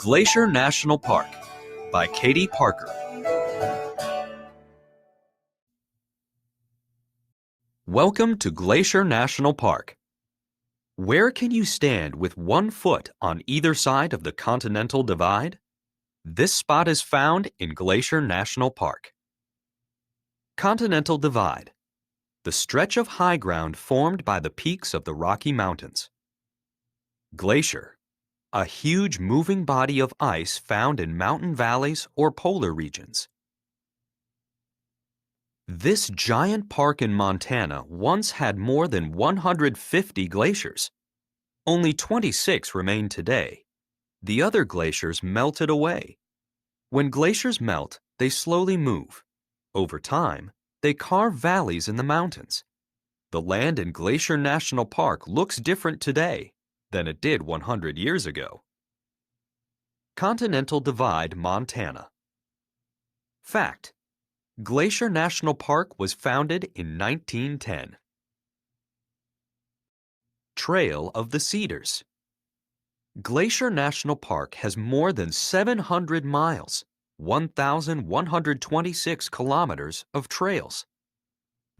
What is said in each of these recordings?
Glacier National Park by Katie Parker. Welcome to Glacier National Park. Where can you stand with 1 foot on either side of the Continental Divide? This spot is found in Glacier National Park. Continental Divide, the stretch of high ground formed by the peaks of the Rocky Mountains. Glacier, a huge moving body of ice found in mountain valleys or polar regions. This giant park in Montana once had more than 150 glaciers. Only 26 remain today. The other glaciers melted away. When glaciers melt, they slowly move. Over time, they carve valleys in the mountains. The land in Glacier National Park looks different today than it did 100 years ago. Continental Divide, Montana. Fact: Glacier National Park was founded in 1910. Trail of the Cedars. Glacier National Park has more than 700 miles, 1,126 kilometers of trails.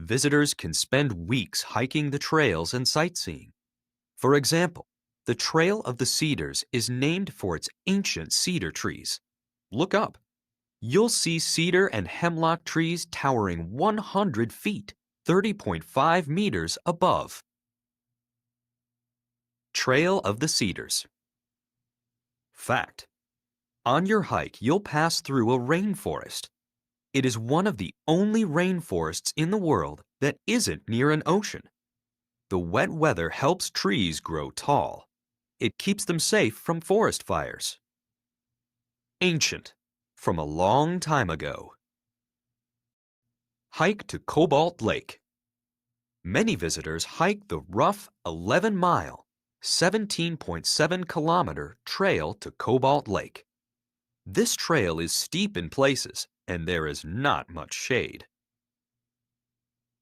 Visitors can spend weeks hiking the trails and sightseeing. For example, the Trail of the Cedars is named for its ancient cedar trees. Look up. You'll see cedar and hemlock trees towering 100 feet, 30.5 meters above. Trail of the Cedars. Fact: on your hike, you'll pass through a rainforest. It is one of the only rainforests in the world that isn't near an ocean. The wet weather helps trees grow tall. It keeps them safe from forest fires. Ancient, from a long time ago. Hike to Cobalt Lake. Many visitors hike the rough 11-mile, 17.7-kilometer trail to Cobalt Lake. This trail is steep in places, and there is not much shade.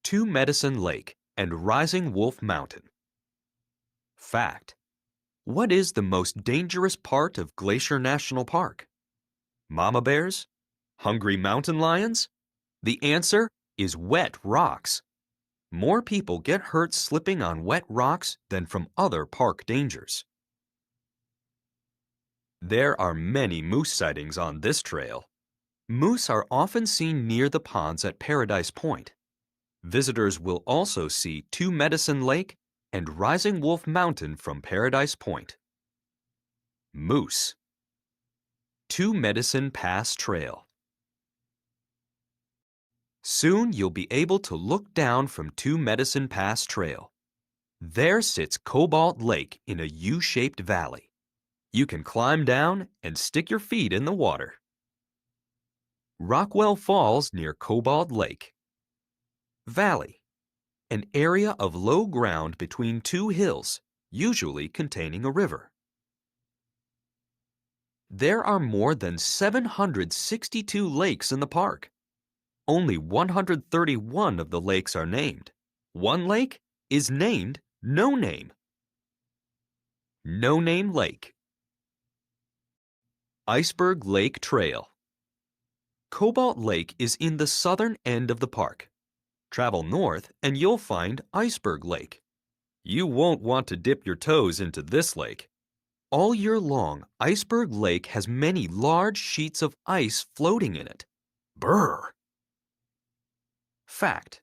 Two Medicine Lake and Rising Wolf Mountain. Fact: what is the most dangerous part of Glacier National Park? Mama bears? Hungry mountain lions? The answer is wet rocks. More people get hurt slipping on wet rocks than from other park dangers. There are many moose sightings on this trail. Moose are often seen near the ponds at Paradise Point. Visitors will also see Two Medicine Lake and Rising Wolf Mountain from Paradise Point. Moose. Two Medicine Pass Trail. Soon you'll be able to look down from Two Medicine Pass Trail. There sits Cobalt Lake in a U-shaped valley. You can climb down and stick your feet in the water. Rockwell Falls near Cobalt Lake. Valley. An area of low ground between two hills, usually containing a river. There are more than 762 lakes in the park. Only 131 of the lakes are named. One lake is named No Name. No Name Lake. Iceberg Lake Trail. Cobalt Lake is in the southern end of the park. Travel north and you'll find Iceberg Lake. You won't want to dip your toes into this lake. All year long, Iceberg Lake has many large sheets of ice floating in it. Brr! Fact: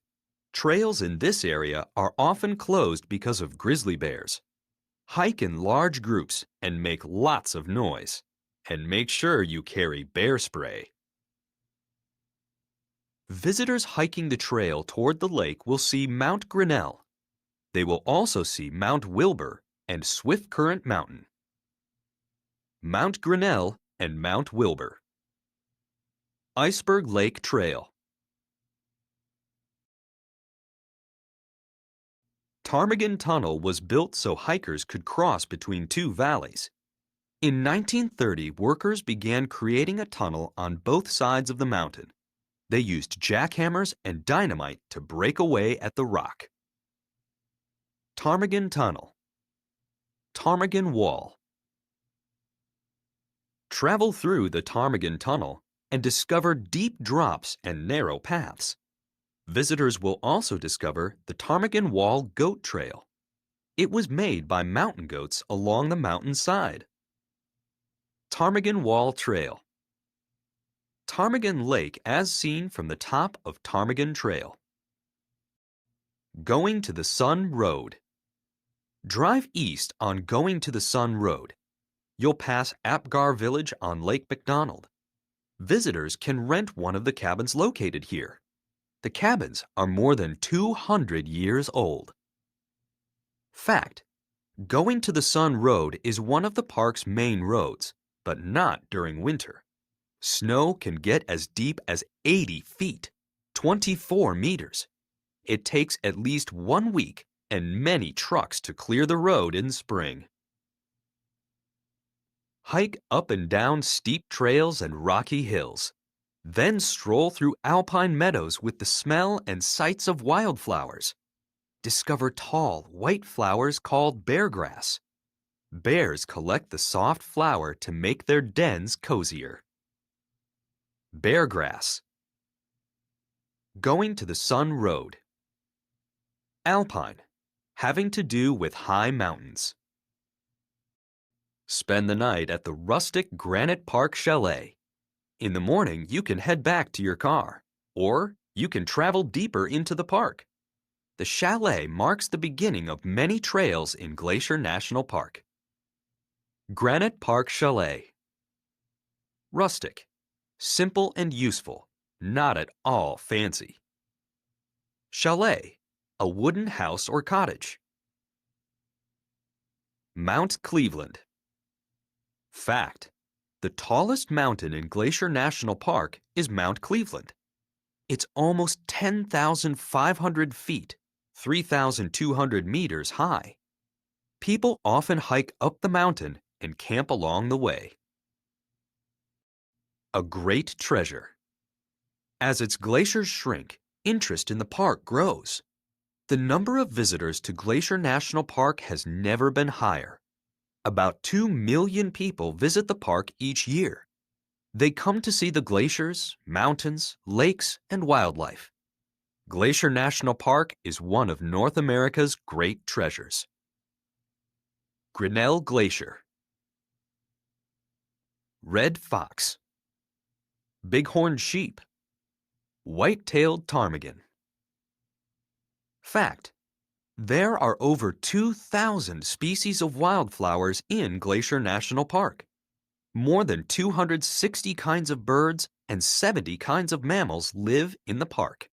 trails in this area are often closed because of grizzly bears. Hike in large groups and make lots of noise. And make sure you carry bear spray. Visitors hiking the trail toward the lake will see Mount Grinnell. They will also see Mount Wilbur and Swift Current Mountain. Mount Grinnell and Mount Wilbur. Iceberg Lake Trail. Ptarmigan Tunnel was built so hikers could cross between two valleys. In 1930, workers began creating a tunnel on both sides of the mountain. They used jackhammers and dynamite to break away at the rock. Ptarmigan Tunnel. Ptarmigan Wall. Travel through the Ptarmigan Tunnel and discover deep drops and narrow paths. Visitors will also discover the Ptarmigan Wall Goat Trail. It was made by mountain goats along the mountainside. Ptarmigan Wall Trail. Ptarmigan Lake as seen from the top of Ptarmigan Trail. Going to the Sun Road. Drive east on Going to the Sun Road. You'll pass Apgar Village on Lake McDonald. Visitors can rent one of the cabins located here. The cabins are more than 200 years old. Fact: Going to the Sun Road is one of the park's main roads, but not during winter. Snow can get as deep as 80 feet, 24 meters. It takes at least 1 week and many trucks to clear the road in spring. Hike up and down steep trails and rocky hills. Then stroll through alpine meadows with the smell and sights of wildflowers. Discover tall, white flowers called beargrass. Bears collect the soft flower to make their dens cozier. Beargrass. Going to the Sun Road. Alpine, having to do with high mountains. Spend the night at the rustic Granite Park Chalet. In the morning, you can head back to your car, or you can travel deeper into the park. The chalet marks the beginning of many trails in Glacier National Park. Granite Park Chalet. Rustic, simple and useful, not at all fancy. Chalet, a wooden house or cottage. Mount Cleveland. Fact: The tallest mountain in Glacier National Park is Mount Cleveland. It's almost 10,500 feet, 3,200 meters high. People often hike up the mountain and camp along the way. A great treasure. As its glaciers shrink, interest in the park grows. The number of visitors to Glacier National Park has never been higher. About 2 million people visit the park each year. They come to see the glaciers, mountains, lakes, and wildlife. Glacier National Park is one of North America's great treasures. Grinnell Glacier. Red fox. Bighorn sheep. White-tailed ptarmigan. Fact: There are over 2,000 species of wildflowers in Glacier National Park. More than 260 kinds of birds and 70 kinds of mammals live in the park.